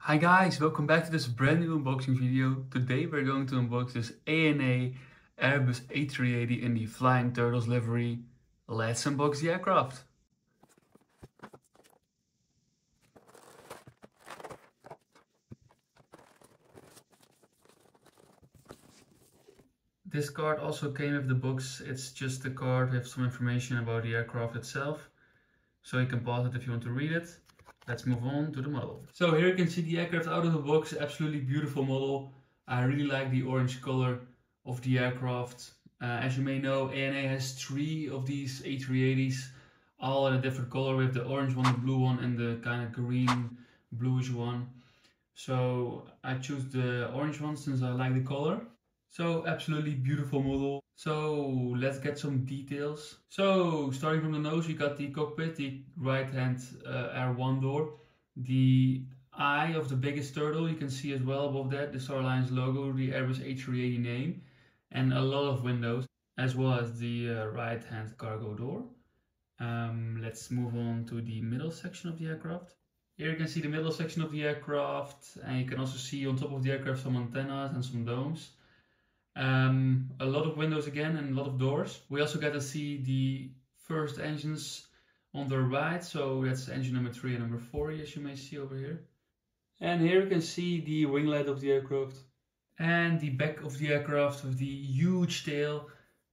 Hi guys, welcome back to this brand new unboxing video. Today we're going to unbox this ANA Airbus A380 in the Flying Turtles livery. Let's unbox the aircraft. This card also came with the box. It's just a card with some information about the aircraft itself. So you can pause it if you want to read it. Let's move on to the model. So here you can see the aircraft out of the box. Absolutely beautiful model. I really like the orange color of the aircraft. As you may know, ANA has 3 of these A380s, all in a different color. We have the orange one, the blue one, and the kind of green bluish one. So I choose the orange one since I like the color. So absolutely beautiful model. So let's get some details. So starting from the nose, we got the cockpit, the right hand R1 door, the eye of the biggest turtle. You can see as well above that the Star Alliance logo, the Airbus A380 name, and a lot of windows, as well as the right hand cargo door. Let's move on to the middle section of the aircraft. Here you can see the middle section of the aircraft, and you can also see on top of the aircraft some antennas and some domes. A lot of windows again and a lot of doors. We also get to see the first engines on the right, so that's engine number 3 and number 4, as you may see over here. And here you can see the winglet of the aircraft and the back of the aircraft with the huge tail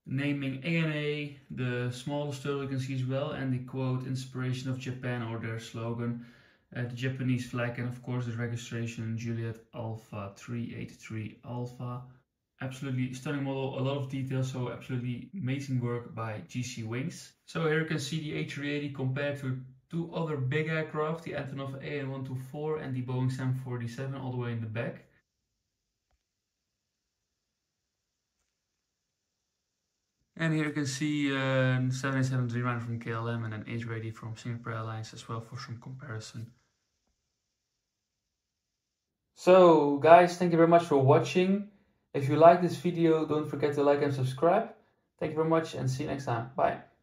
naming ANA, the smallest turtle you can see as well, and the quote "Inspiration of Japan" or their slogan, the Japanese flag, and of course the registration Juliet Alpha 383 Alpha. Absolutely stunning model, a lot of details, so absolutely amazing work by GC Wings. So here you can see the A380 compared to 2 other big aircraft, the Antonov AN124 and the Boeing 747 all the way in the back. And here you can see 787 Dreamliner from KLM and an A380 from Singapore Airlines as well for some comparison. So guys, thank you very much for watching. If you like this video, don't forget to like and subscribe. Thank you very much and see you next time. Bye.